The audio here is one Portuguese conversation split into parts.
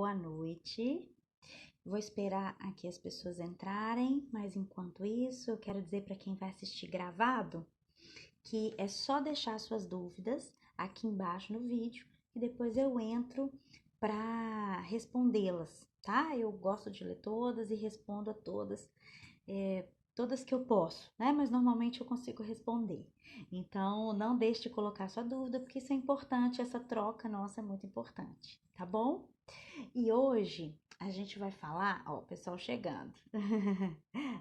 boa noite. Vou esperar aqui as pessoas entrarem, mas enquanto isso, eu quero dizer para quem vai assistir gravado que é só deixar suas dúvidas aqui embaixo no vídeo e depois eu entro para respondê-las, tá? Eu gosto de ler todas e respondo a todas, todas que eu posso, né? Mas normalmente eu consigo responder. Então, não deixe de colocar sua dúvida, porque isso é importante, essa troca nossa é muito importante, tá bom? E hoje a gente vai falar, ó, o pessoal chegando.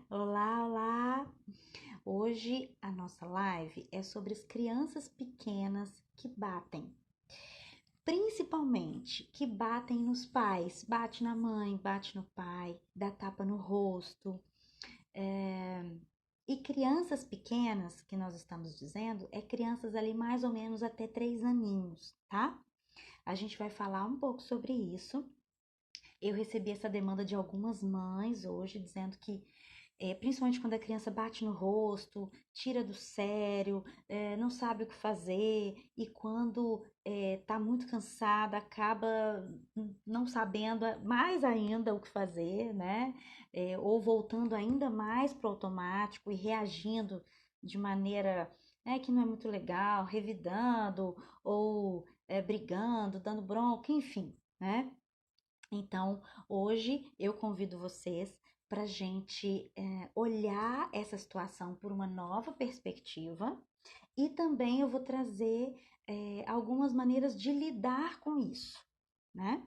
Olá, olá! Hoje a nossa live é sobre as crianças pequenas que batem. Principalmente que batem nos pais, bate na mãe, bate no pai, dá tapa no rosto. E crianças pequenas, que nós estamos dizendo, é crianças ali mais ou menos até 3 aninhos, tá? A gente vai falar um pouco sobre isso. Eu recebi essa demanda de algumas mães hoje, dizendo que, principalmente quando a criança bate no rosto, tira do sério, não sabe o que fazer, e quando está muito cansada, acaba não sabendo mais ainda o que fazer, né? Ou voltando ainda mais para o automático e reagindo de maneira, que não é muito legal, revidando, ou brigando, dando bronca, enfim, né? Então, hoje eu convido vocês para a gente olhar essa situação por uma nova perspectiva e também eu vou trazer algumas maneiras de lidar com isso, né?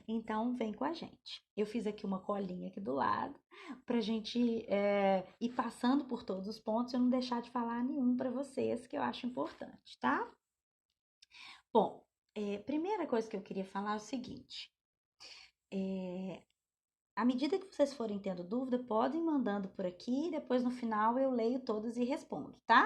Então, vem com a gente. Eu fiz aqui uma colinha aqui do lado para a gente ir passando por todos os pontos e eu não deixar de falar nenhum para vocês que eu acho importante, tá? Bom, primeira coisa que eu queria falar é o seguinte. À medida que vocês forem tendo dúvida, podem ir mandando por aqui, depois no final eu leio todas e respondo, tá?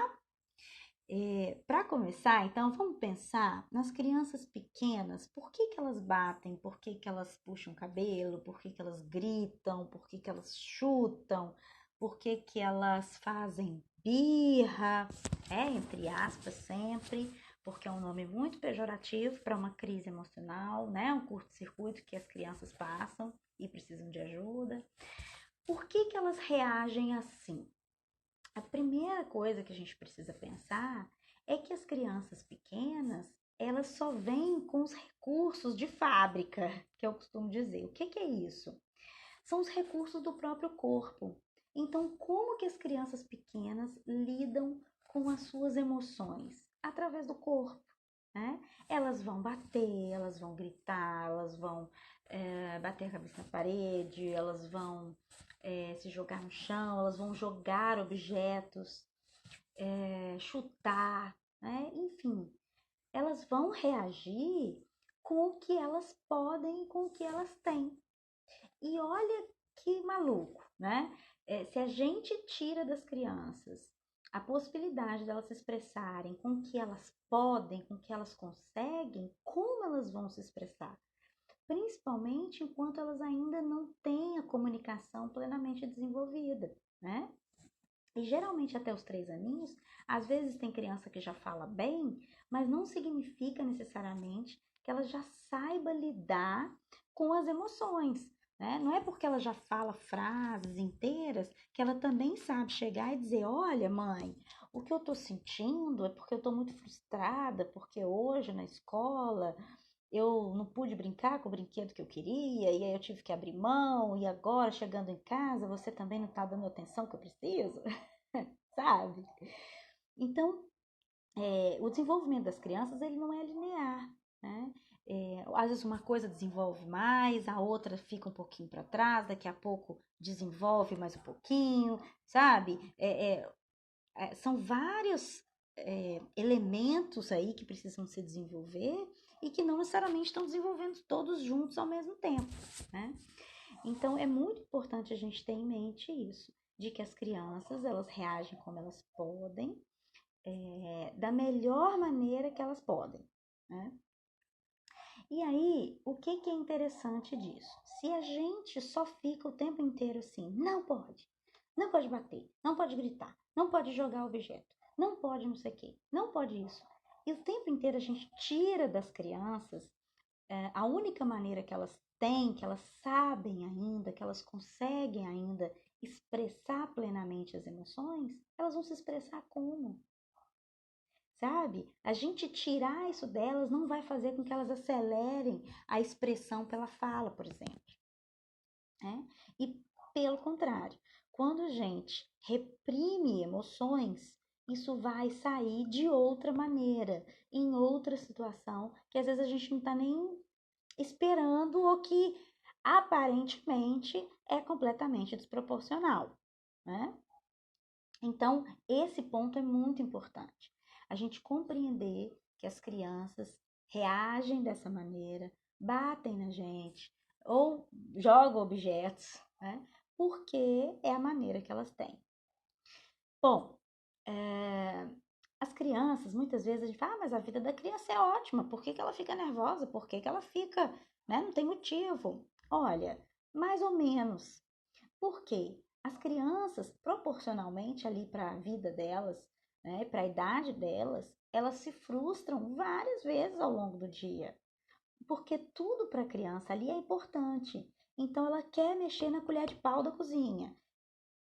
Para começar, então, vamos pensar nas crianças pequenas, por que que elas batem, por que que elas puxam o cabelo, por que que elas gritam, por que que elas chutam, por que que elas fazem birra, entre aspas, sempre, porque é um nome muito pejorativo para uma crise emocional, né? Um curto-circuito que as crianças passam e precisam de ajuda. Por que que elas reagem assim? A primeira coisa que a gente precisa pensar é que as crianças pequenas, elas só vêm com os recursos de fábrica, que eu costumo dizer. O que que é isso? São os recursos do próprio corpo. Então, como que as crianças pequenas lidam com as suas emoções? Através do corpo, né? Elas vão bater, elas vão gritar, elas vão bater a cabeça na parede, elas vão se jogar no chão, elas vão jogar objetos, chutar, né? Enfim, elas vão reagir com o que elas podem e com o que elas têm. E olha que maluco, né? Se a gente tira das crianças a possibilidade delas se expressarem com o que elas podem, com o que elas conseguem, como elas vão se expressar? Principalmente enquanto elas ainda não têm a comunicação plenamente desenvolvida, né? E geralmente até os 3 aninhos, às vezes tem criança que já fala bem, mas não significa necessariamente que ela já saiba lidar com as emoções, né? Não é porque ela já fala frases inteiras que ela também sabe chegar e dizer: olha, mãe, o que eu tô sentindo é porque eu tô muito frustrada, porque hoje na escola eu não pude brincar com o brinquedo que eu queria, e aí eu tive que abrir mão, e agora chegando em casa você também não tá dando a atenção que eu preciso, sabe? Então, o desenvolvimento das crianças, ele não é linear, né? Às vezes uma coisa desenvolve mais, a outra fica um pouquinho para trás, daqui a pouco desenvolve mais um pouquinho, sabe? São vários elementos aí que precisam se desenvolver e que não necessariamente estão desenvolvendo todos juntos ao mesmo tempo, né? Então, é muito importante a gente ter em mente isso, de que as crianças, elas reagem como elas podem, da melhor maneira que elas podem, né? E aí, o que que é interessante disso? Se a gente só fica o tempo inteiro assim, não pode bater, não pode gritar, não pode jogar objeto, não pode não sei o quê, não pode isso. E o tempo inteiro a gente tira das crianças a única maneira que elas têm, que elas sabem ainda, que elas conseguem ainda expressar plenamente as emoções, elas vão se expressar como? Sabe? A gente tirar isso delas não vai fazer com que elas acelerem a expressão pela fala, por exemplo, né? E pelo contrário, quando a gente reprime emoções, isso vai sair de outra maneira, em outra situação, que às vezes a gente não está nem esperando ou que aparentemente é completamente desproporcional, né? Então, esse ponto é muito importante. A gente compreender que as crianças reagem dessa maneira, batem na gente ou jogam objetos, né? Porque é a maneira que elas têm. Bom, as crianças, muitas vezes a gente fala, mas a vida da criança é ótima, por que ela fica nervosa? Por que ela fica, né? Não tem motivo. Olha, mais ou menos. Por quê? As crianças, proporcionalmente ali para a vida delas, né, para a idade delas, elas se frustram várias vezes ao longo do dia, porque tudo para a criança ali é importante. Então ela quer mexer na colher de pau da cozinha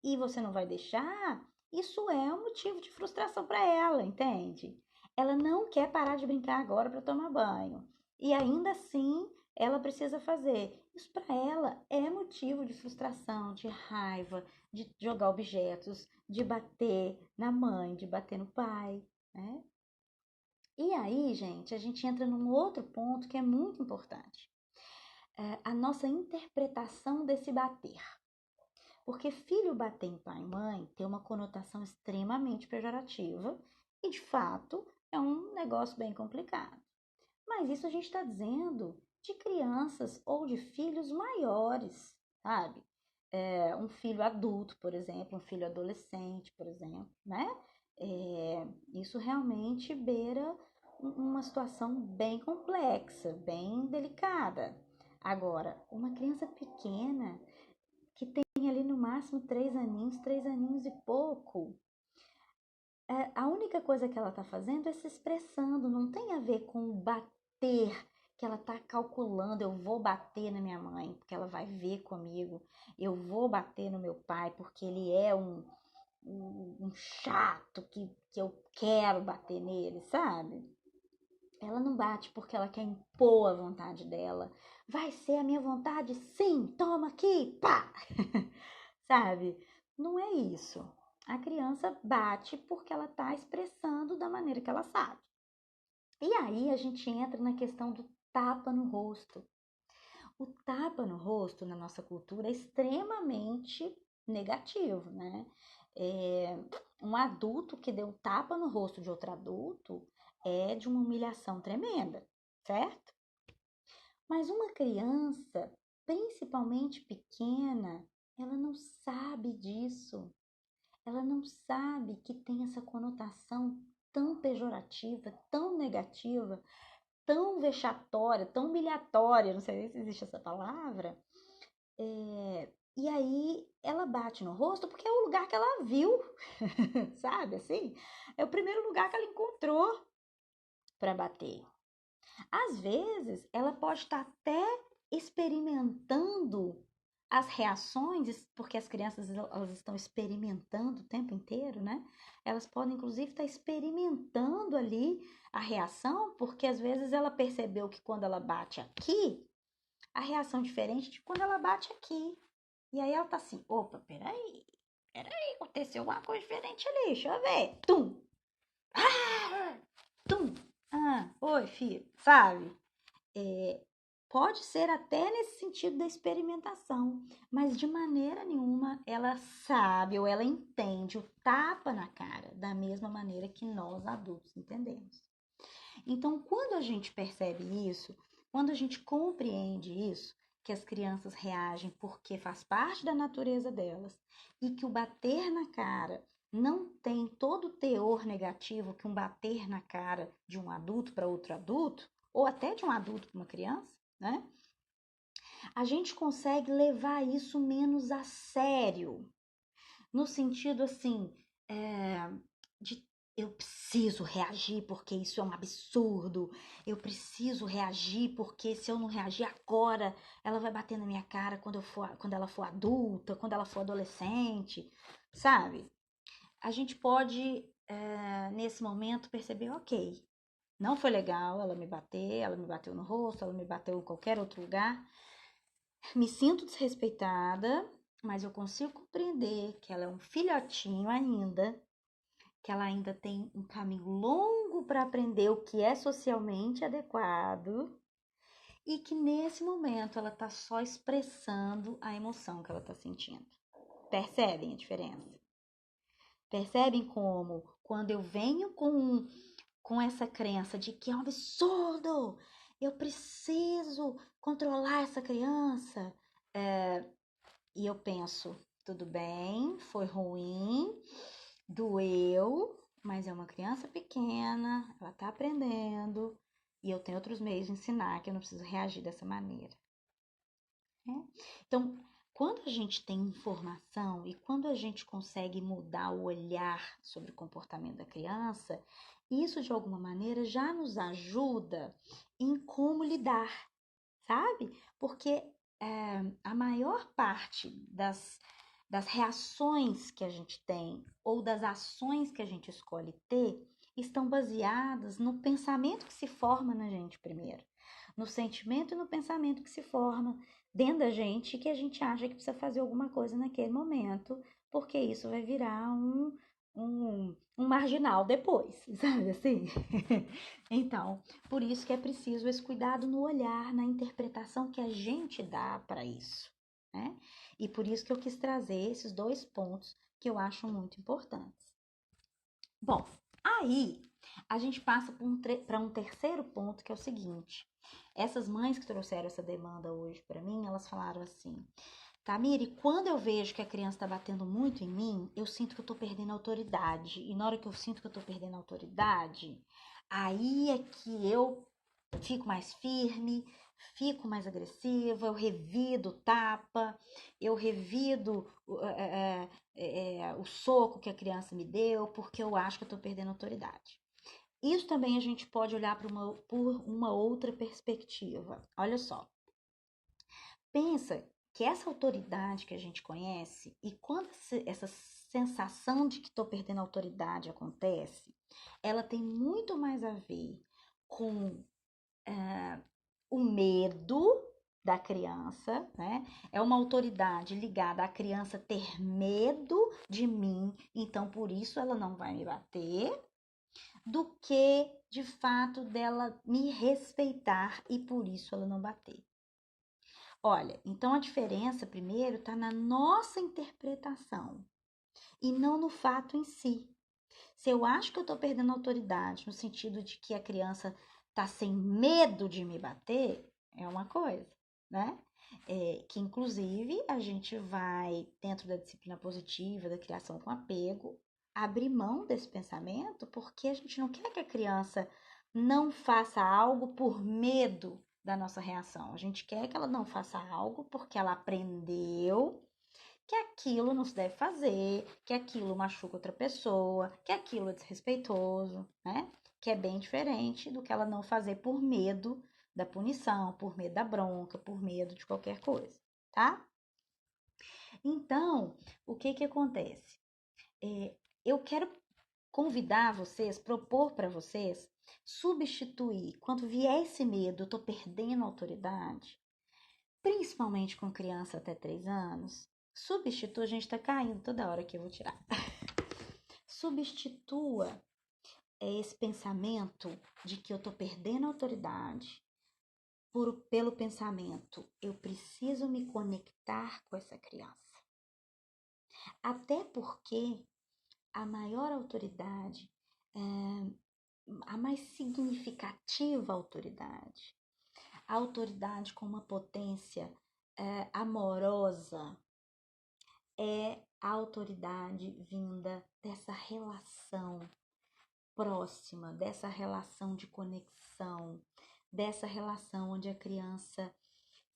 e você não vai deixar, isso é um motivo de frustração para ela, entende? Ela não quer parar de brincar agora para tomar banho. E ainda assim, ela precisa fazer. Isso para ela é motivo de frustração, de raiva, de jogar objetos, de bater na mãe, de bater no pai, né? E aí, gente, a gente entra num outro ponto que é muito importante. A nossa interpretação desse bater. Porque filho bater em pai e mãe tem uma conotação extremamente pejorativa e, de fato, é um negócio bem complicado. Mas isso a gente está dizendo de crianças ou de filhos maiores, sabe? Um filho adulto, por exemplo, um filho adolescente, por exemplo, né? Isso realmente beira uma situação bem complexa, bem delicada. Agora, uma criança pequena que tem ali no máximo 3 aninhos e pouco. A única coisa que ela está fazendo é se expressando, não tem a ver com bater, que ela está calculando, eu vou bater na minha mãe, porque ela vai ver comigo, eu vou bater no meu pai, porque ele é um chato que eu quero bater nele, sabe? Ela não bate porque ela quer impor a vontade dela. Vai ser a minha vontade? Sim, toma aqui, pá! Sabe? Não é isso. A criança bate porque ela está expressando da maneira que ela sabe. E aí a gente entra na questão do tapa no rosto. O tapa no rosto na nossa cultura é extremamente negativo, né? Um adulto que deu um tapa no rosto de outro adulto é de uma humilhação tremenda, certo? Mas uma criança, principalmente pequena, ela não sabe disso. Ela não sabe que tem essa conotação tão pejorativa, tão negativa, tão vexatória, tão humilhatória, não sei nem se existe essa palavra. E aí ela bate no rosto porque é o lugar que ela viu, sabe assim? É o primeiro lugar que ela encontrou para bater. Às vezes, ela pode estar até experimentando as reações, porque as crianças elas estão experimentando o tempo inteiro, né? Elas podem, inclusive, estar experimentando ali a reação, porque às vezes ela percebeu que quando ela bate aqui, a reação é diferente de quando ela bate aqui. E aí ela tá assim, opa, peraí, aconteceu alguma coisa diferente ali, deixa eu ver. Tum! Ah! Tum! Ah, oi, filho, sabe? É, pode ser até nesse sentido da experimentação, mas de maneira nenhuma ela sabe ou ela entende o tapa na cara da mesma maneira que nós adultos entendemos. Então, quando a gente percebe isso, quando a gente compreende isso, que as crianças reagem porque faz parte da natureza delas e que o bater na cara não tem todo o teor negativo que um bater na cara de um adulto para outro adulto, ou até de um adulto para uma criança, né? A gente consegue levar isso menos a sério, no sentido assim, de eu preciso reagir porque isso é um absurdo. Eu preciso reagir porque se eu não reagir agora, ela vai bater na minha cara quando ela for adulta, quando ela for adolescente, sabe? A gente pode, nesse momento, perceber, ok, não foi legal ela me bateu no rosto, ela me bateu em qualquer outro lugar. Me sinto desrespeitada, mas eu consigo compreender que ela é um filhotinho ainda, que ela ainda tem um caminho longo para aprender o que é socialmente adequado e que nesse momento ela está só expressando a emoção que ela está sentindo. Percebem a diferença? Percebem como quando eu venho com essa crença de que é um absurdo, eu preciso controlar essa criança, e eu penso, tudo bem, foi ruim, doeu, mas é uma criança pequena, ela tá aprendendo e eu tenho outros meios de ensinar que eu não preciso reagir dessa maneira, né? Então, quando a gente tem informação e quando a gente consegue mudar o olhar sobre o comportamento da criança, isso de alguma maneira já nos ajuda em como lidar, sabe? Porque a maior parte das reações que a gente tem ou das ações que a gente escolhe ter estão baseadas no pensamento que se forma na gente primeiro, no sentimento e no pensamento que se forma dentro da gente que a gente acha que precisa fazer alguma coisa naquele momento, porque isso vai virar um marginal depois, sabe assim? Então, por isso que é preciso esse cuidado no olhar, na interpretação que a gente dá para isso, né? E por isso que eu quis trazer esses dois pontos que eu acho muito importantes. Bom, aí a gente passa para um terceiro ponto que é o seguinte: essas mães que trouxeram essa demanda hoje para mim, elas falaram assim: Tamiri, quando eu vejo que a criança está batendo muito em mim, eu sinto que eu estou perdendo autoridade. E na hora que eu sinto que eu estou perdendo autoridade, aí é que eu fico mais firme, fico mais agressiva, eu revido o tapa, eu revido o soco que a criança me deu, porque eu acho que eu estou perdendo autoridade. Isso também a gente pode olhar por uma outra perspectiva. Olha só, pensa que essa autoridade que a gente conhece, e quando essa sensação de que estou perdendo autoridade acontece, ela tem muito mais a ver com o medo da criança, né? É uma autoridade ligada à criança ter medo de mim, então por isso ela não vai me bater, do que de fato dela me respeitar e por isso ela não bater. Olha, então a diferença primeiro está na nossa interpretação e não no fato em si. Se eu acho que eu estou perdendo autoridade no sentido de que a criança está sem medo de me bater, é uma coisa, né? Que inclusive a gente vai, dentro da disciplina positiva, da criação com apego, abrir mão desse pensamento, porque a gente não quer que a criança não faça algo por medo da nossa reação. A gente quer que ela não faça algo porque ela aprendeu que aquilo não se deve fazer, que aquilo machuca outra pessoa, que aquilo é desrespeitoso, né? Que é bem diferente do que ela não fazer por medo da punição, por medo da bronca, por medo de qualquer coisa, tá? Então, o que que acontece? Eu quero convidar vocês, propor para vocês, substituir, quando vier esse medo, eu tô perdendo a autoridade, principalmente com criança até 3 anos, substitua, a gente tá caindo toda hora que eu vou tirar. Substitua esse pensamento de que eu tô perdendo a autoridade pelo pensamento, eu preciso me conectar com essa criança. Até porque a maior autoridade, a mais significativa autoridade, a autoridade com uma potência amorosa, é a autoridade vinda dessa relação próxima, dessa relação de conexão, dessa relação onde a criança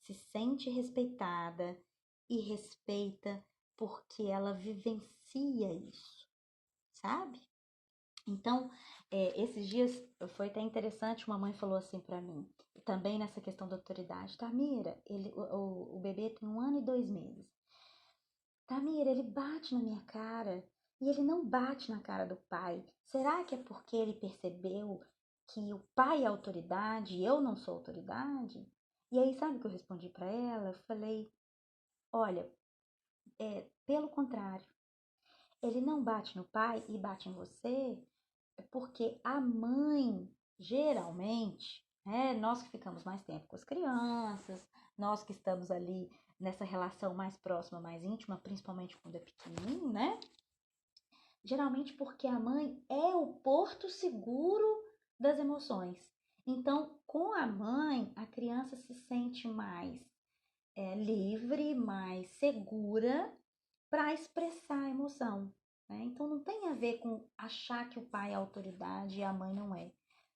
se sente respeitada e respeita porque ela vivencia isso, sabe? Então, esses dias foi até interessante, uma mãe falou assim para mim, também nessa questão da autoridade, Tamira, o bebê tem 1 ano e 2 meses. Tamira, ele bate na minha cara e ele não bate na cara do pai. Será que é porque ele percebeu que o pai é autoridade e eu não sou autoridade? E aí, sabe o que eu respondi para ela? Eu falei, olha, pelo contrário, ele não bate no pai e bate em você porque a mãe, geralmente, nós que ficamos mais tempo com as crianças, nós que estamos ali nessa relação mais próxima, mais íntima, principalmente quando é pequenininho, né? Geralmente porque a mãe é o porto seguro das emoções. Então, com a mãe, a criança se sente mais livre, mais segura para expressar a emoção. Né? Então, não tem a ver com achar que o pai é autoridade e a mãe não é.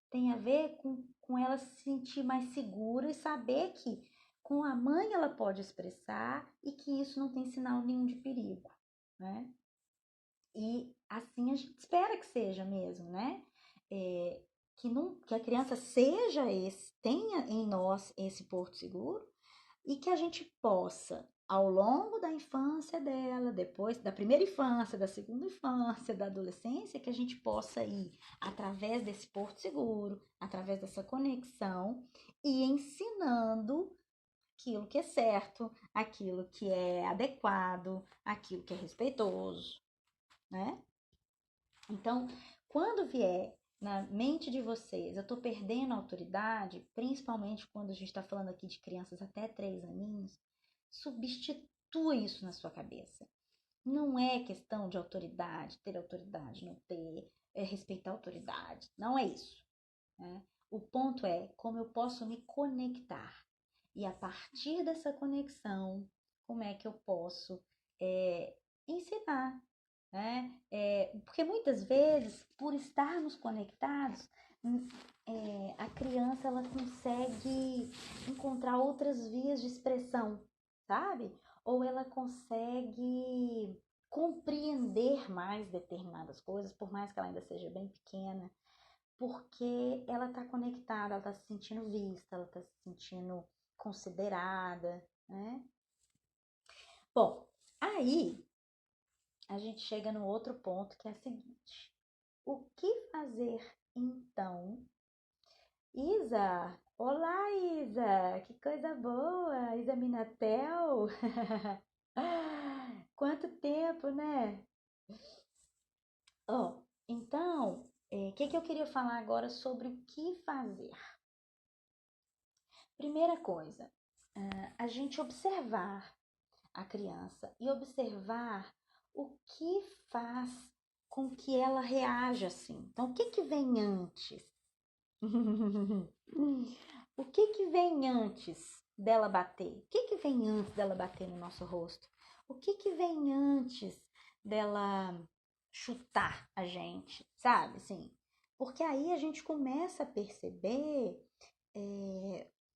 Tem a ver com ela se sentir mais segura e saber que com a mãe ela pode expressar e que isso não tem sinal nenhum de perigo. Né? E assim a gente espera que seja mesmo, né? Que a criança tenha em nós esse porto seguro e que a gente possa, ao longo da infância dela, depois da primeira infância, da segunda infância, da adolescência, que a gente possa ir através desse porto seguro, através dessa conexão e ensinando aquilo que é certo, aquilo que é adequado, aquilo que é respeitoso, né? Então, quando vier na mente de vocês, eu tô perdendo a autoridade, principalmente quando a gente está falando aqui de crianças até 3 aninhos, substitua isso na sua cabeça. Não é questão de autoridade, ter autoridade, não ter, respeitar a autoridade. Não é isso. Né? O ponto é como eu posso me conectar. E a partir dessa conexão, como é que eu posso ensinar, né? Porque muitas vezes, por estarmos conectados, a criança ela consegue encontrar outras vias de expressão, sabe? Ou ela consegue compreender mais determinadas coisas, por mais que ela ainda seja bem pequena, porque ela está conectada, ela está se sentindo vista, ela está se sentindo considerada, né? Bom, aí a gente chega no outro ponto que é o seguinte: o que fazer então? Isa, olá Isa, que coisa boa, Isa Minatel. Quanto tempo, né? Ó, então, o que eu queria falar agora sobre o que fazer? Primeira coisa, a gente observar a criança e observar o que faz com que ela reaja assim. Então, o que vem antes? O que vem antes dela bater? O que vem antes dela bater no nosso rosto? O que vem antes dela chutar a gente, sabe? Assim, porque aí a gente começa a perceber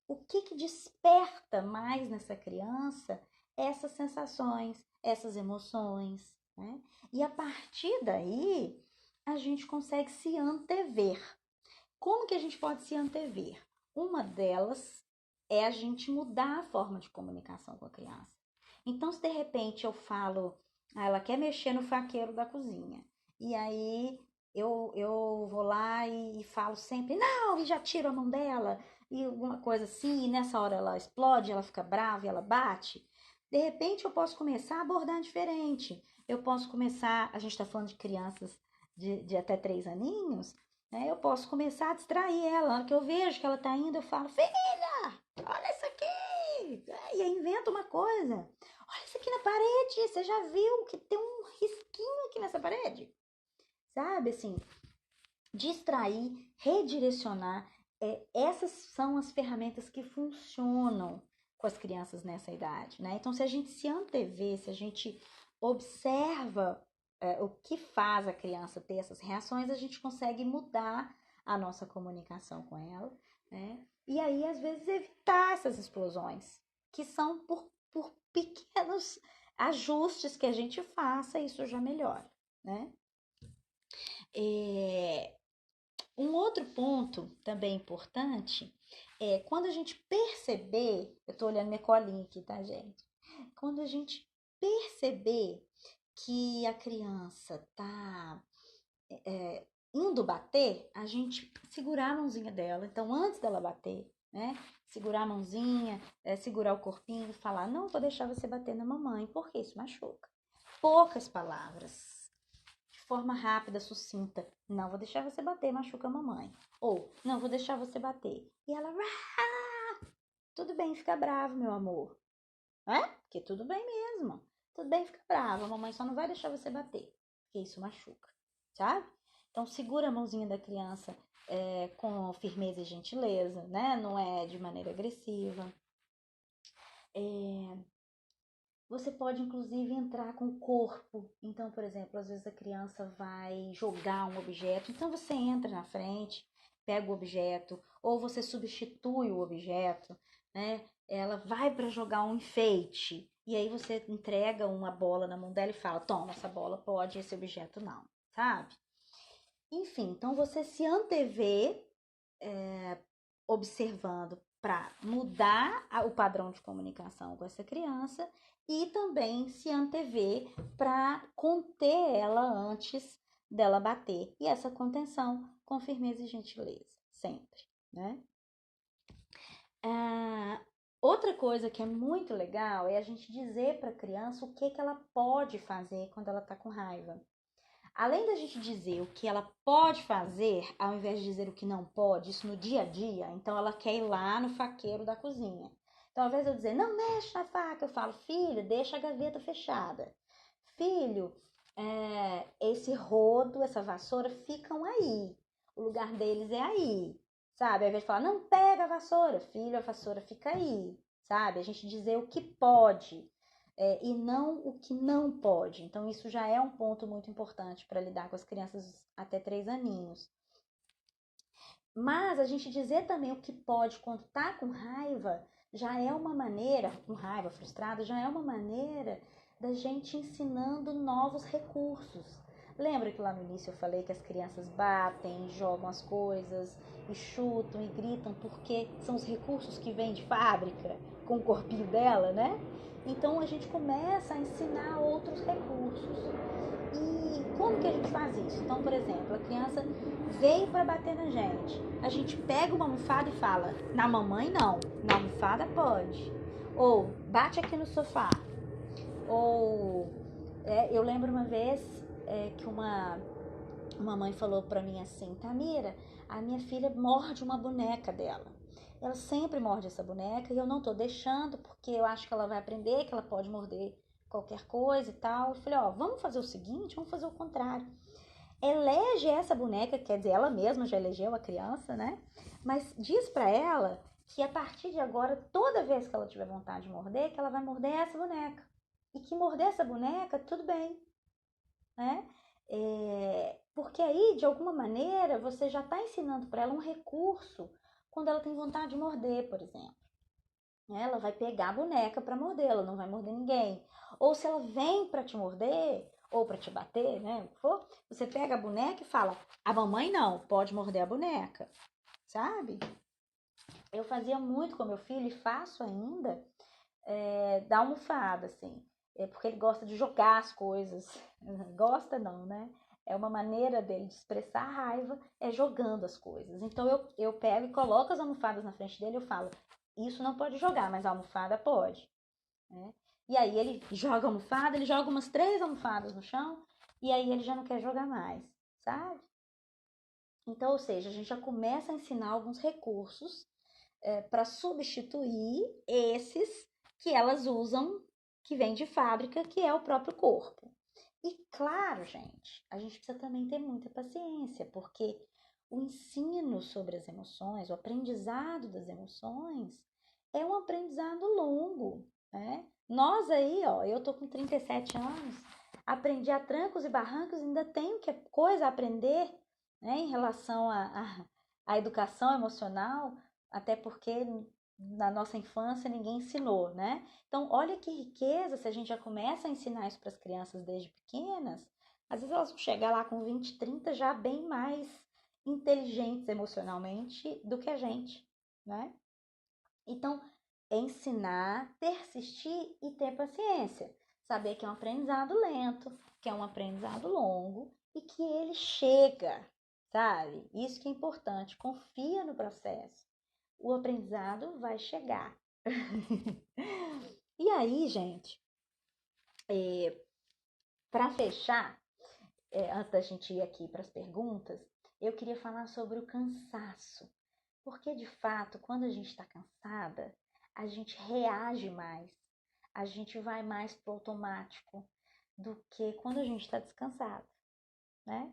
o que desperta mais nessa criança essas sensações, essas emoções, né? E a partir daí, a gente consegue se antever. Como que a gente pode se antever? Uma delas é a gente mudar a forma de comunicação com a criança. Então, se de repente eu falo, ela quer mexer no faqueiro da cozinha, e aí eu vou lá e falo sempre, não, e já tiro a mão dela, e alguma coisa assim, e nessa hora ela explode, ela fica brava e ela bate. De repente eu posso começar a abordar diferente. Eu posso começar, a gente está falando de crianças de até 3 aninhos, né? Eu posso começar a distrair ela. Na hora que eu vejo que ela tá indo, eu falo, filha, olha isso aqui. E aí invento uma coisa. Olha isso aqui na parede. Você já viu que tem um risquinho aqui nessa parede? Sabe, assim, distrair, redirecionar. Essas são as ferramentas que funcionam com as crianças nessa idade, né? Então, se a gente se antevê, se a gente observa o que faz a criança ter essas reações, a gente consegue mudar a nossa comunicação com ela, né? E aí, às vezes, evitar essas explosões, que são por pequenos ajustes que a gente faça, isso já melhora, né? Um outro ponto também importante é quando a gente perceber, eu tô olhando minha colinha aqui, tá, gente? Quando a gente perceber que a criança tá indo bater, a gente segurar a mãozinha dela. Então, antes dela bater, né? Segurar a mãozinha, segurar o corpinho e falar: não vou deixar você bater na mamãe, porque isso machuca. Poucas palavras, de forma rápida, sucinta. Não vou deixar você bater, machuca a mamãe. Ou, não vou deixar você bater. E ela, tudo bem, fica bravo, meu amor. Porque tudo bem mesmo. Tudo bem, fica bravo. A mamãe só não vai deixar você bater, porque isso machuca, sabe? Então, segura a mãozinha da criança com firmeza e gentileza, né? Não é de maneira agressiva. Você pode, inclusive, entrar com o corpo. Então, por exemplo, às vezes a criança vai jogar um objeto. Então, você entra na frente, pega o objeto, ou você substitui o objeto, né? Ela vai para jogar um enfeite. E aí você entrega uma bola na mão dela e fala: toma, essa bola pode, esse objeto não, sabe? Enfim, então você se antevê observando para mudar o padrão de comunicação com essa criança e também se antever para conter ela antes dela bater. E essa contenção com firmeza e gentileza, sempre, né? Outra coisa que é muito legal é a gente dizer para a criança o que ela pode fazer quando ela está com raiva. Além da gente dizer o que ela pode fazer, ao invés de dizer o que não pode, isso no dia a dia, então ela quer ir lá no faqueiro da cozinha. Então, ao invés de eu dizer, não mexe na faca, eu falo, filho, deixa a gaveta fechada. Filho, esse rodo, essa vassoura ficam aí. O lugar deles é aí, sabe? Ao invés de falar, não pega a vassoura, filho, a vassoura fica aí, sabe? A gente dizer o que pode e não o que não pode. Então, isso já é um ponto muito importante para lidar com as crianças até 3 aninhos. Mas a gente dizer também o que pode quando tá com raiva já é uma maneira, com raiva, frustrada, já é uma maneira da gente ensinando novos recursos. Lembra que lá no início eu falei que as crianças batem, jogam as coisas, e chutam e gritam porque são os recursos que vêm de fábrica com o corpinho dela, né? Então a gente começa a ensinar outros recursos. E como que a gente faz isso? Então, por exemplo, a criança veio para bater na gente. A gente pega uma almofada e fala: na mamãe não, na almofada pode. Ou bate aqui no sofá. Ou eu lembro uma vez que uma mãe falou para mim assim: Tamira, a minha filha morde uma boneca dela. Ela sempre morde essa boneca e eu não tô deixando porque eu acho que ela vai aprender que ela pode morder qualquer coisa e tal. Eu falei: ó, vamos fazer o seguinte, vamos fazer o contrário. Elege essa boneca, quer dizer, ela mesma já elegeu a criança, né? Mas diz para ela que a partir de agora, toda vez que ela tiver vontade de morder, que ela vai morder essa boneca. E que morder essa boneca, tudo bem, né? Porque aí, de alguma maneira, você já está ensinando para ela um recurso quando ela tem vontade de morder, por exemplo. Ela vai pegar a boneca para morder, ela não vai morder ninguém. Ou se ela vem para te morder, ou para te bater, né? O que for, você pega a boneca e fala: a mamãe não, pode morder a boneca, sabe? Eu fazia muito com meu filho e faço ainda, da almofada, assim. Porque ele gosta de jogar as coisas. Gosta não, né? É uma maneira dele de expressar a raiva, é jogando as coisas. Então eu pego e coloco as almofadas na frente dele e eu falo: isso não pode jogar, mas a almofada pode. Né? E aí ele joga a almofada, ele joga umas 3 almofadas no chão e aí ele já não quer jogar mais, sabe? Então, ou seja, a gente já começa a ensinar alguns recursos para substituir esses que elas usam, que vem de fábrica, que é o próprio corpo. E claro, gente, a gente precisa também ter muita paciência, porque o ensino sobre as emoções, o aprendizado das emoções, é um aprendizado longo, né? Nós aí, ó, eu tô com 37 anos, aprendi a trancos e barrancos, ainda tenho que coisa a aprender, né, em relação à educação emocional, até porque na nossa infância ninguém ensinou, né? Então, olha que riqueza se a gente já começa a ensinar isso para as crianças desde pequenas, Às vezes elas vão chegar lá com 20, 30 já bem mais inteligentes emocionalmente do que a gente, né? Então, ensinar, persistir e ter paciência. Saber que é um aprendizado lento, que é um aprendizado longo e que ele chega, sabe? Isso que é importante. Confia no processo. O aprendizado vai chegar. E aí, gente, para fechar, antes da gente ir aqui para as perguntas, eu queria falar sobre o cansaço. Porque, de fato, quando a gente está cansada, a gente reage mais, a gente vai mais pro automático do que quando a gente está descansado, né?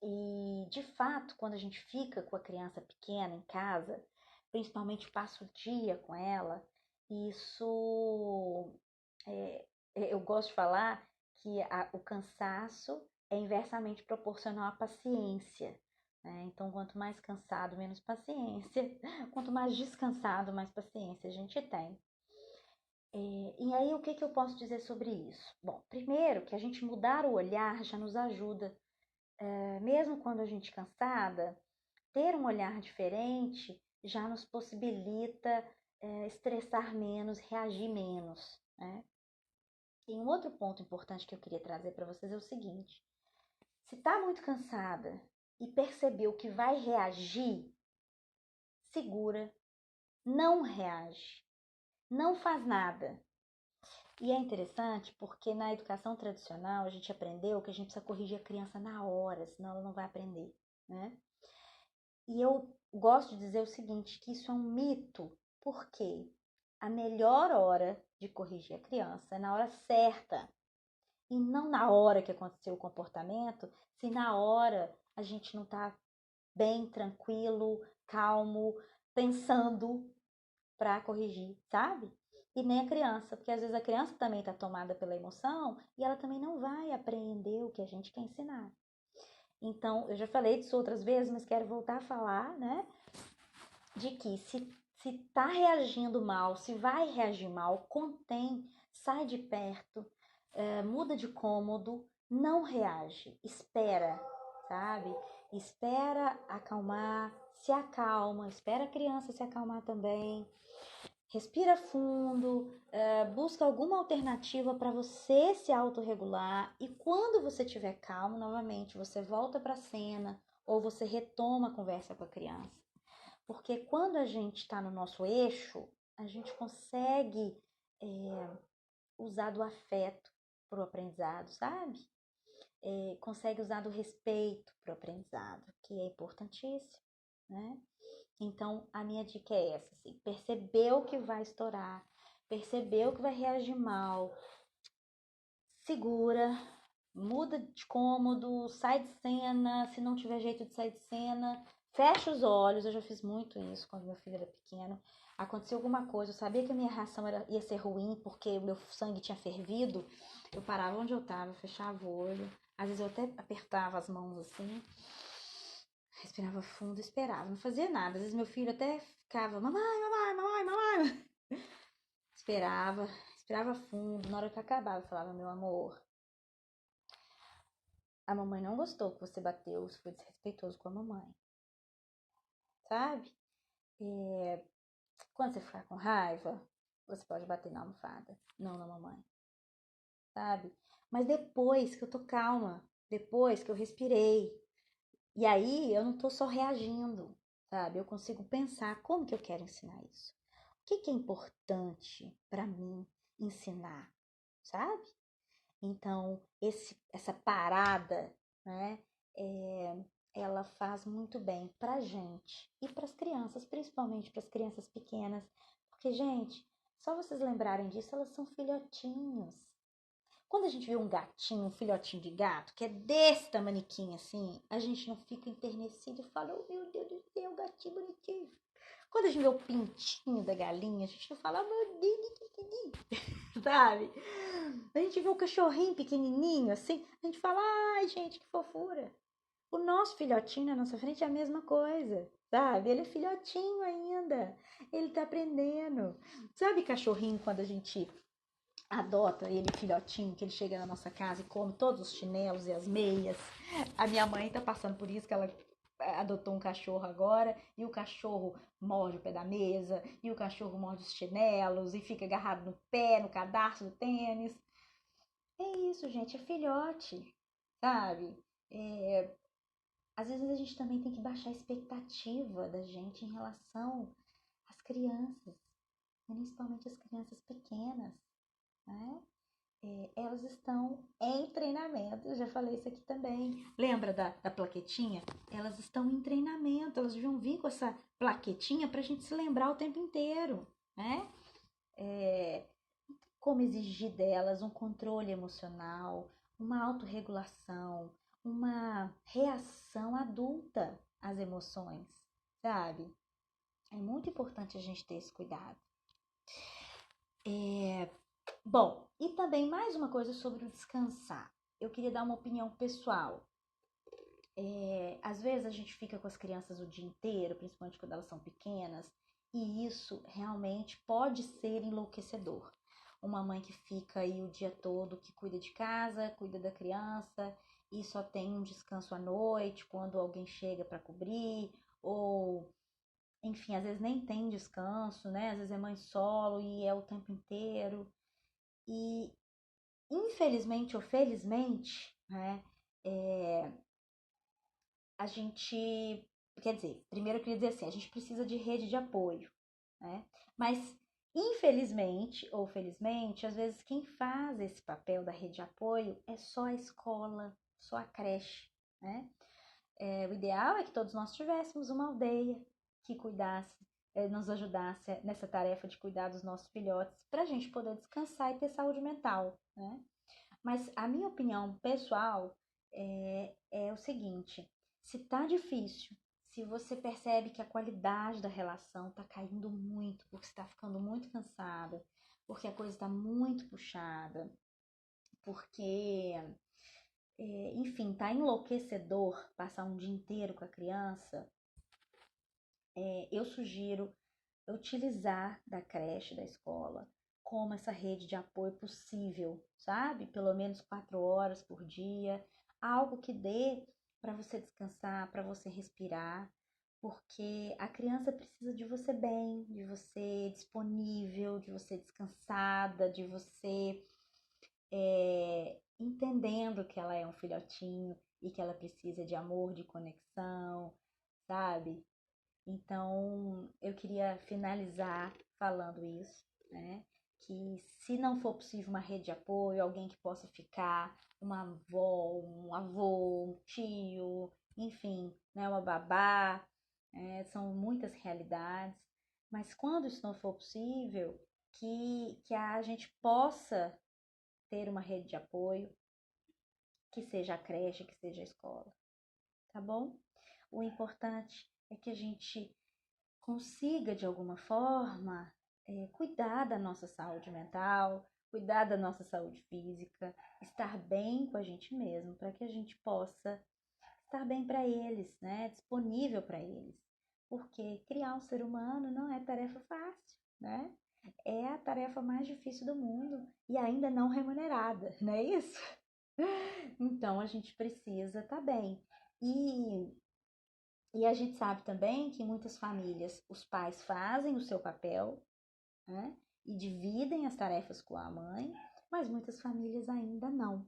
E, de fato, quando a gente fica com a criança pequena em casa, principalmente passa o dia com ela, isso eu gosto de falar que o cansaço é inversamente proporcional à paciência, né? Então, quanto mais cansado, menos paciência. Quanto mais descansado, mais paciência a gente tem. E aí, o que que eu posso dizer sobre isso? Bom, primeiro, que a gente mudar o olhar já nos ajuda. Mesmo quando a gente cansada, ter um olhar diferente já nos possibilita estressar menos, reagir menos, né? E um outro ponto importante que eu queria trazer para vocês é o seguinte: se está muito cansada e percebeu que vai reagir, segura, não reage, não faz nada. E é interessante porque na educação tradicional a gente aprendeu que a gente precisa corrigir a criança na hora, senão ela não vai aprender, né? E eu gosto de dizer o seguinte, que isso é um mito, porque a melhor hora de corrigir a criança é na hora certa. E não na hora que aconteceu o comportamento, se na hora a gente não tá bem, tranquilo, calmo, pensando para corrigir, sabe? E nem a criança, porque às vezes a criança também está tomada pela emoção e ela também não vai aprender o que a gente quer ensinar. Então, eu já falei disso outras vezes, mas quero voltar a falar, né? De que se tá reagindo mal, se vai reagir mal, contém, sai de perto, muda de cômodo, não reage, espera, sabe? Espera acalmar, se acalma, espera a criança se acalmar também. Respira fundo, busca alguma alternativa para você se autorregular e quando você estiver calmo, novamente, você volta para a cena ou você retoma a conversa com a criança. Porque quando a gente está no nosso eixo, a gente consegue usar do afeto para o aprendizado, sabe? Consegue usar do respeito para o aprendizado, que é importantíssimo, né? Então, a minha dica é essa, assim, percebeu que vai estourar, percebeu que vai reagir mal, segura, muda de cômodo, sai de cena, se não tiver jeito de sair de cena, fecha os olhos, eu já fiz muito isso quando meu filho era pequeno. Aconteceu alguma coisa, eu sabia que a minha reação ia ser ruim porque o meu sangue tinha fervido, eu parava onde eu tava, fechava o olho, às vezes eu até apertava as mãos assim, respirava fundo, esperava, não fazia nada. Às vezes meu filho até ficava, mamãe, mamãe, mamãe, mamãe. Esperava, esperava fundo. Na hora que acabava, eu falava, meu amor, a mamãe não gostou que você bateu, você foi desrespeitoso com a mamãe. Sabe? Quando você ficar com raiva, você pode bater na almofada, não na mamãe. Sabe? Mas depois que eu tô calma, depois que eu respirei, e aí eu não tô só reagindo, sabe? Eu consigo pensar como que eu quero ensinar isso. O que que é importante para mim ensinar, sabe? Então, essa parada, né, ela faz muito bem pra gente e para as crianças, principalmente para as crianças pequenas, porque, gente, só vocês lembrarem disso, elas são filhotinhos. Quando a gente vê um gatinho, um filhotinho de gato, que é desse tamaniquinho assim, a gente não fica enternecido e fala, oh meu Deus do céu, gatinho bonitinho. Quando a gente vê o pintinho da galinha, a gente não fala, oh meu Deus, sabe? A gente vê o cachorrinho pequenininho assim, a gente fala, ai gente, que fofura. O nosso filhotinho na nossa frente é a mesma coisa, sabe? Ele é filhotinho ainda, ele tá aprendendo. Sabe cachorrinho quando a gente adota ele filhotinho, que ele chega na nossa casa e come todos os chinelos e as meias. A minha mãe tá passando por isso, que ela adotou um cachorro agora, e o cachorro morde o pé da mesa, e o cachorro morde os chinelos, e fica agarrado no pé, no cadarço do tênis. É isso, gente, é filhote, sabe? É, às vezes a gente também tem que baixar a expectativa da gente em relação às crianças, principalmente as crianças pequenas, né? Elas estão em treinamento, eu já falei isso aqui também. Lembra da plaquetinha? Elas estão em treinamento, elas deviam vir com essa plaquetinha para a gente se lembrar o tempo inteiro, né? É, como exigir delas um controle emocional, uma autorregulação, uma reação adulta às emoções, sabe? É muito importante a gente ter esse cuidado. Bom, e também mais uma coisa sobre o descansar. Eu queria dar uma opinião pessoal. Às vezes a gente fica com as crianças o dia inteiro, principalmente quando elas são pequenas, e isso realmente pode ser enlouquecedor. Uma mãe que fica aí o dia todo, que cuida de casa, cuida da criança, e só tem um descanso à noite, quando alguém chega para cobrir, ou enfim, às vezes nem tem descanso, né? Às vezes é mãe solo e é o tempo inteiro. E infelizmente ou felizmente, né, a gente, quer dizer, primeiro eu queria dizer assim, a gente precisa de rede de apoio, né? Mas infelizmente ou felizmente, às vezes quem faz esse papel da rede de apoio é só a escola, só a creche, né? O ideal é que todos nós tivéssemos uma aldeia que cuidasse, nos ajudasse nessa tarefa de cuidar dos nossos filhotes, para a gente poder descansar e ter saúde mental, né? Mas a minha opinião pessoal é o seguinte: se tá difícil, se você percebe que a qualidade da relação tá caindo muito, porque você tá ficando muito cansada, porque a coisa tá muito puxada, porque, enfim, tá enlouquecedor passar um dia inteiro com a criança, eu sugiro utilizar da creche, da escola, como essa rede de apoio possível, sabe? Pelo menos 4 horas por dia, algo que dê para você descansar, para você respirar, porque a criança precisa de você bem, de você disponível, de você descansada, de você entendendo que ela é um filhotinho e que ela precisa de amor, de conexão, sabe? Então, eu queria finalizar falando isso, né? Que se não for possível uma rede de apoio, alguém que possa ficar, uma avó, um avô, um tio, enfim, né? Uma babá, são muitas realidades. Mas quando isso não for possível, que a gente possa ter uma rede de apoio, que seja a creche, que seja a escola, tá bom? O importante é que a gente consiga, de alguma forma, cuidar da nossa saúde mental, cuidar da nossa saúde física, estar bem com a gente mesmo, para que a gente possa estar bem para eles, né? Disponível para eles. Porque criar um ser humano não é tarefa fácil, né? É a tarefa mais difícil do mundo e ainda não remunerada, não é isso? Então a gente precisa estar bem. E e a gente sabe também que em muitas famílias os pais fazem o seu papel, né? E dividem as tarefas com a mãe, mas muitas famílias ainda não,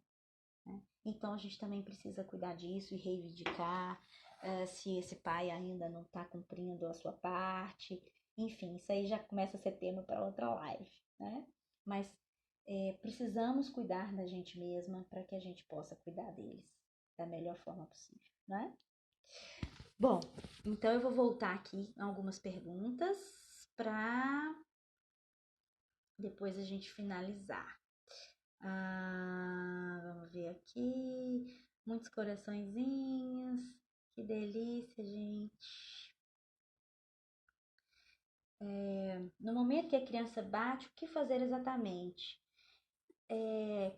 né? Então a gente também precisa cuidar disso e reivindicar se esse pai ainda não está cumprindo a sua parte. Enfim, isso aí já começa a ser tema para outra live, né? Mas precisamos cuidar da gente mesma para que a gente possa cuidar deles da melhor forma possível, né? Bom, então eu vou voltar aqui em algumas perguntas para depois a gente finalizar. Vamos ver aqui. Muitos coraçõezinhos. Que delícia, gente. No momento que a criança bate, o que fazer exatamente?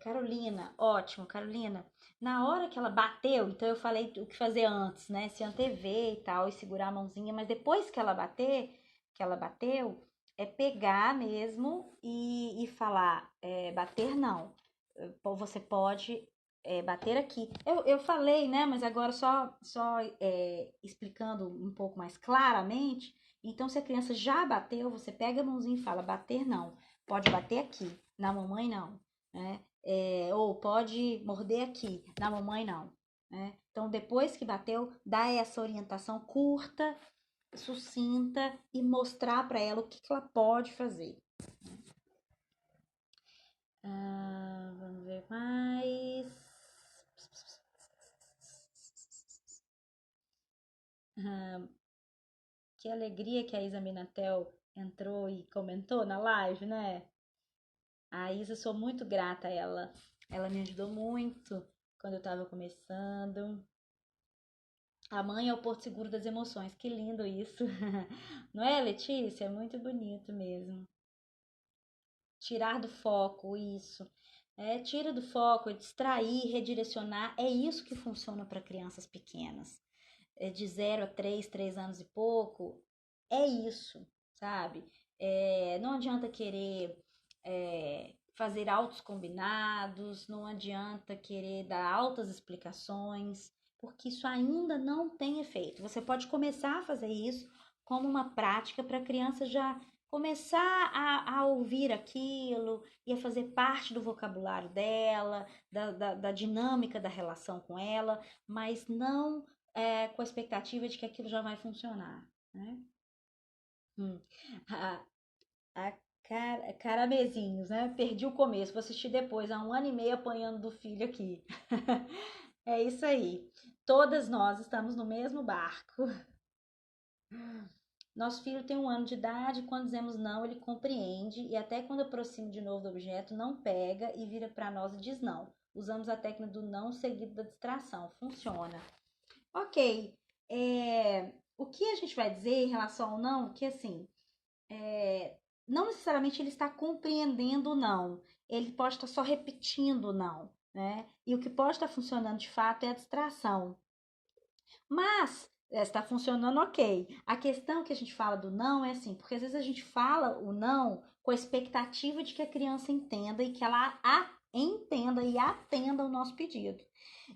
Carolina, ótimo, Carolina. Na hora que ela bateu, então eu falei o que fazer antes, né? Se antever e tal, e segurar a mãozinha, mas depois que ela bateu, é pegar mesmo e falar, bater não. Você pode bater aqui. Eu falei, né? Mas agora só explicando um pouco mais claramente. Então, se a criança já bateu, você pega a mãozinha e fala, bater não. Pode bater aqui, na mamãe não. Né? Ou pode morder aqui, na mamãe não. Né? Então, depois que bateu, dá essa orientação curta, sucinta e mostrar para ela o que ela pode fazer. Vamos ver mais. Ah, que alegria que a Isa Minatel entrou e comentou na live, né? A Isa, sou muito grata a ela. Ela me ajudou muito quando eu estava começando. A mãe é o porto seguro das emoções. Que lindo isso. Não é, Letícia? É muito bonito mesmo. Tirar do foco, isso. Tira do foco, distrair, redirecionar. É isso que funciona para crianças pequenas. De 0 a 3 anos e pouco. É isso, sabe? Não adianta querer fazer altos combinados, não adianta querer dar altas explicações, porque isso ainda não tem efeito. Você pode começar a fazer isso como uma prática para a criança já começar a ouvir aquilo e a fazer parte do vocabulário dela, da dinâmica da relação com ela, mas não com a expectativa de que aquilo já vai funcionar, né? Hum. A, Caramezinhos, né? Perdi o começo, vou assistir depois, há 1 ano e meio apanhando do filho aqui. É isso aí. Todas nós estamos no mesmo barco. Nosso filho tem 1 ano de idade, quando dizemos não, ele compreende e até quando aproxima de novo do objeto, não pega e vira para nós e diz não. Usamos a técnica do não seguido da distração. Funciona. Ok. O que a gente vai dizer em relação ao não? Que assim, não necessariamente ele está compreendendo o não. Ele pode estar só repetindo o não, né? E o que pode estar funcionando de fato é a distração. Mas está funcionando ok. A questão que a gente fala do não é assim, porque às vezes a gente fala o não com a expectativa de que a criança entenda e que ela entenda e atenda o nosso pedido.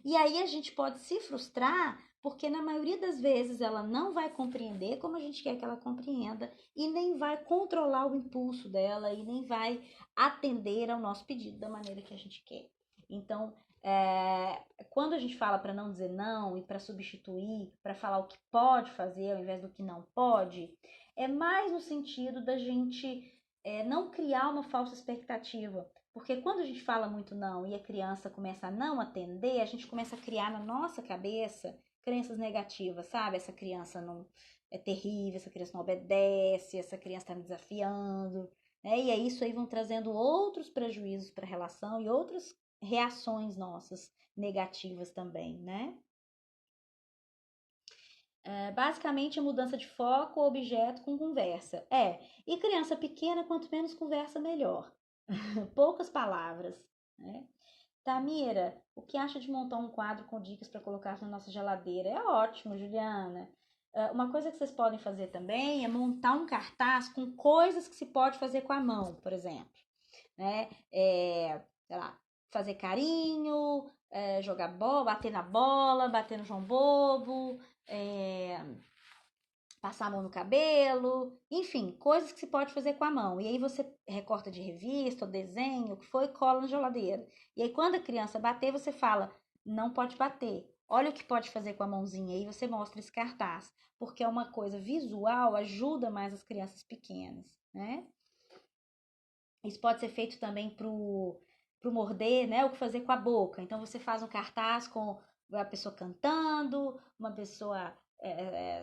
E aí a gente pode se frustrar porque na maioria das vezes ela não vai compreender como a gente quer que ela compreenda e nem vai controlar o impulso dela e nem vai atender ao nosso pedido da maneira que a gente quer. Então, quando a gente fala para não dizer não e para substituir, para falar o que pode fazer ao invés do que não pode, é mais no sentido da gente não criar uma falsa expectativa. Porque quando a gente fala muito não e a criança começa a não atender, a gente começa a criar na nossa cabeça crenças negativas, sabe? Essa criança não é terrível, essa criança não obedece, essa criança está me desafiando, né? E aí isso aí vão trazendo outros prejuízos para a relação e outras reações nossas negativas também, né? Basicamente, mudança de foco, objeto com conversa. E criança pequena, quanto menos conversa, melhor. Poucas palavras, né? Tamira, o que acha de montar um quadro com dicas para colocar na nossa geladeira? É ótimo, Juliana. Uma coisa que vocês podem fazer também é montar um cartaz com coisas que se pode fazer com a mão, por exemplo, né? Sei lá, fazer carinho, jogar bola, bater no João Bobo, passar a mão no cabelo, enfim, coisas que se pode fazer com a mão. E aí você recorta de revista, ou desenho, o que foi, e cola na geladeira. E aí quando a criança bater, você fala, não pode bater. Olha o que pode fazer com a mãozinha. E aí você mostra esse cartaz. Porque é uma coisa visual, ajuda mais as crianças pequenas, né? Isso pode ser feito também pro morder, né? O que fazer com a boca. Então você faz um cartaz com a pessoa cantando, uma pessoa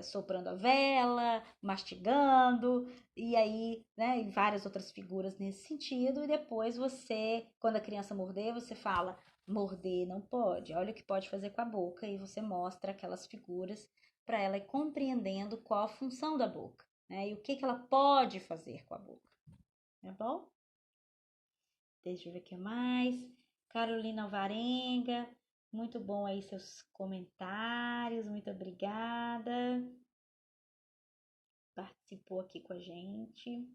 soprando a vela, mastigando, e aí, né? E várias outras figuras nesse sentido. E depois você, quando a criança morder, você fala: morder não pode. Olha o que pode fazer com a boca. E você mostra aquelas figuras para ela ir compreendendo qual a função da boca, né? E o que ela pode fazer com a boca. Tá bom? Deixa eu ver o que mais. Carolina Alvarenga, muito bom aí seus comentários, muito obrigada. Participou aqui com a gente.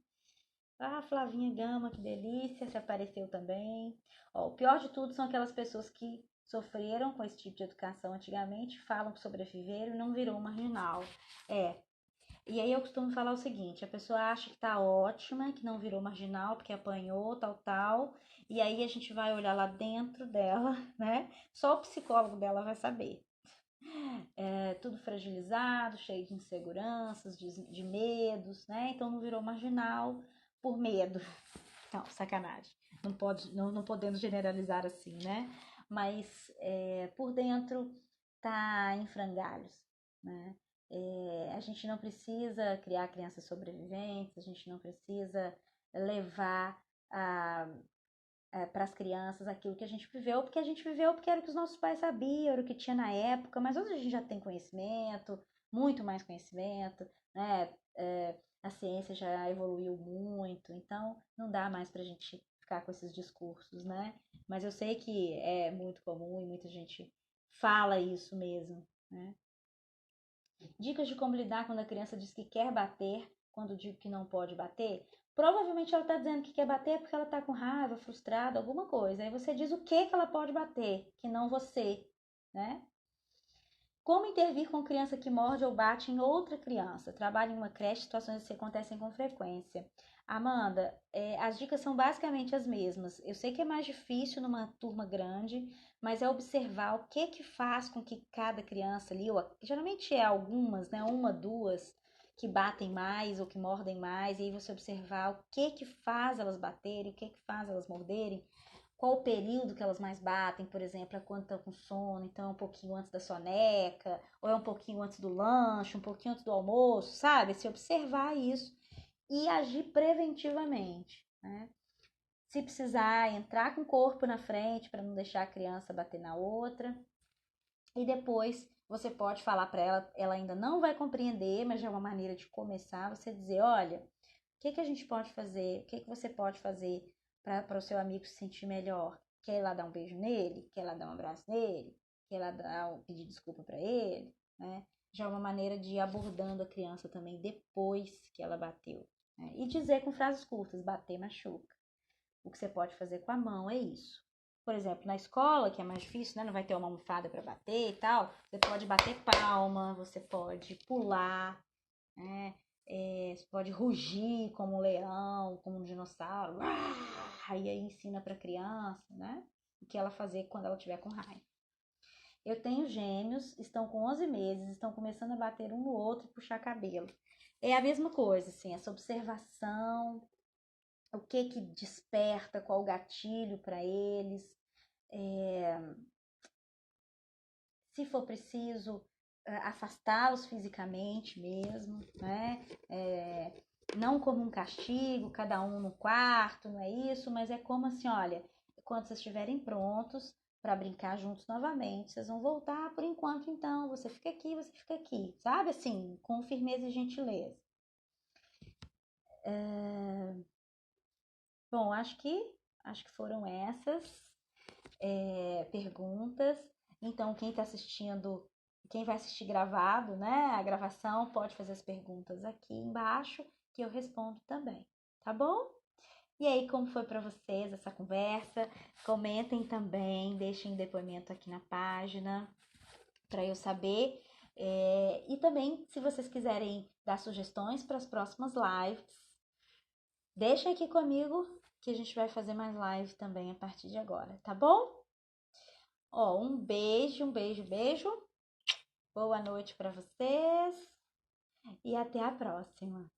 Ah, Flavinha Gama, que delícia, se apareceu também. Ó, o pior de tudo são aquelas pessoas que sofreram com esse tipo de educação antigamente, falam que sobreviveram e não virou marginal. É, e aí eu costumo falar o seguinte, a pessoa acha que tá ótima, que não virou marginal porque apanhou, tal, tal, e aí a gente vai olhar lá dentro dela, né? Só o psicólogo dela vai saber. É tudo fragilizado, cheio de inseguranças, de medos, né? Então não virou marginal por medo. Não, sacanagem. Não pode, não podemos generalizar assim, né? Mas por dentro tá em frangalhos, né? A gente não precisa criar crianças sobreviventes, a gente não precisa levar para as crianças aquilo que a gente viveu, porque a gente viveu porque era o que os nossos pais sabiam, era o que tinha na época, mas hoje a gente já tem conhecimento, muito mais conhecimento, né? A ciência já evoluiu muito, então não dá mais pra gente ficar com esses discursos, né? Mas eu sei que é muito comum e muita gente fala isso mesmo, né? Dicas de como lidar quando a criança diz que quer bater, quando digo que não pode bater. Provavelmente ela está dizendo que quer bater porque ela está com raiva, frustrada, alguma coisa. Aí você diz o que ela pode bater, que não você, né? Como intervir com criança que morde ou bate em outra criança? Trabalho em uma creche, situações assim acontecem com frequência. Amanda, as dicas são basicamente as mesmas. Eu sei que é mais difícil numa turma grande, mas é observar o que que faz com que cada criança ali, ou geralmente é algumas, né, uma, duas, que batem mais ou que mordem mais, e aí você observar o que que faz elas baterem, o que que faz elas morderem, qual o período que elas mais batem, por exemplo, é quando estão com sono, então é um pouquinho antes da soneca, ou é um pouquinho antes do lanche, um pouquinho antes do almoço, sabe? Se observar isso e agir preventivamente, né? Se precisar, entrar com o corpo na frente para não deixar a criança bater na outra. E depois você pode falar para ela, ela ainda não vai compreender, mas já é uma maneira de começar, você dizer, olha, o que que a gente pode fazer? O que que você pode fazer para o seu amigo se sentir melhor? Quer ir lá dar um beijo nele? Quer ir lá dar um abraço nele? Quer ir lá pedir desculpa para ele? Né? Já é uma maneira de ir abordando a criança também depois que ela bateu. Né? E dizer com frases curtas, bater machuca. O que você pode fazer com a mão é isso. Por exemplo, na escola, que é mais difícil, né? Não vai ter uma almofada para bater e tal. Você pode bater palma, você pode pular, né? Você pode rugir como um leão, como um dinossauro. E aí ensina para a criança, né? O que ela fazer quando ela estiver com raiva. Eu tenho gêmeos, estão com 11 meses, estão começando a bater um no outro e puxar cabelo. É a mesma coisa, assim, essa observação, o que que desperta, qual o gatilho para eles. É, se for preciso, afastá-los fisicamente mesmo, né? Não como um castigo, cada um no quarto, não é isso, mas é como assim, olha, quando vocês estiverem prontos para brincar juntos novamente, vocês vão voltar por enquanto, então, você fica aqui, sabe? Assim, com firmeza e gentileza. Bom, acho que foram essas perguntas. Então, quem está assistindo, quem vai assistir gravado, né? A gravação pode fazer as perguntas aqui embaixo que eu respondo também, tá bom? E aí, como foi para vocês essa conversa? Comentem também, deixem depoimento aqui na página para eu saber. E também, se vocês quiserem dar sugestões para as próximas lives, deixem aqui comigo que a gente vai fazer mais live também a partir de agora, tá bom? Ó, um beijo, um beijo, beijo. Boa noite para vocês e até a próxima.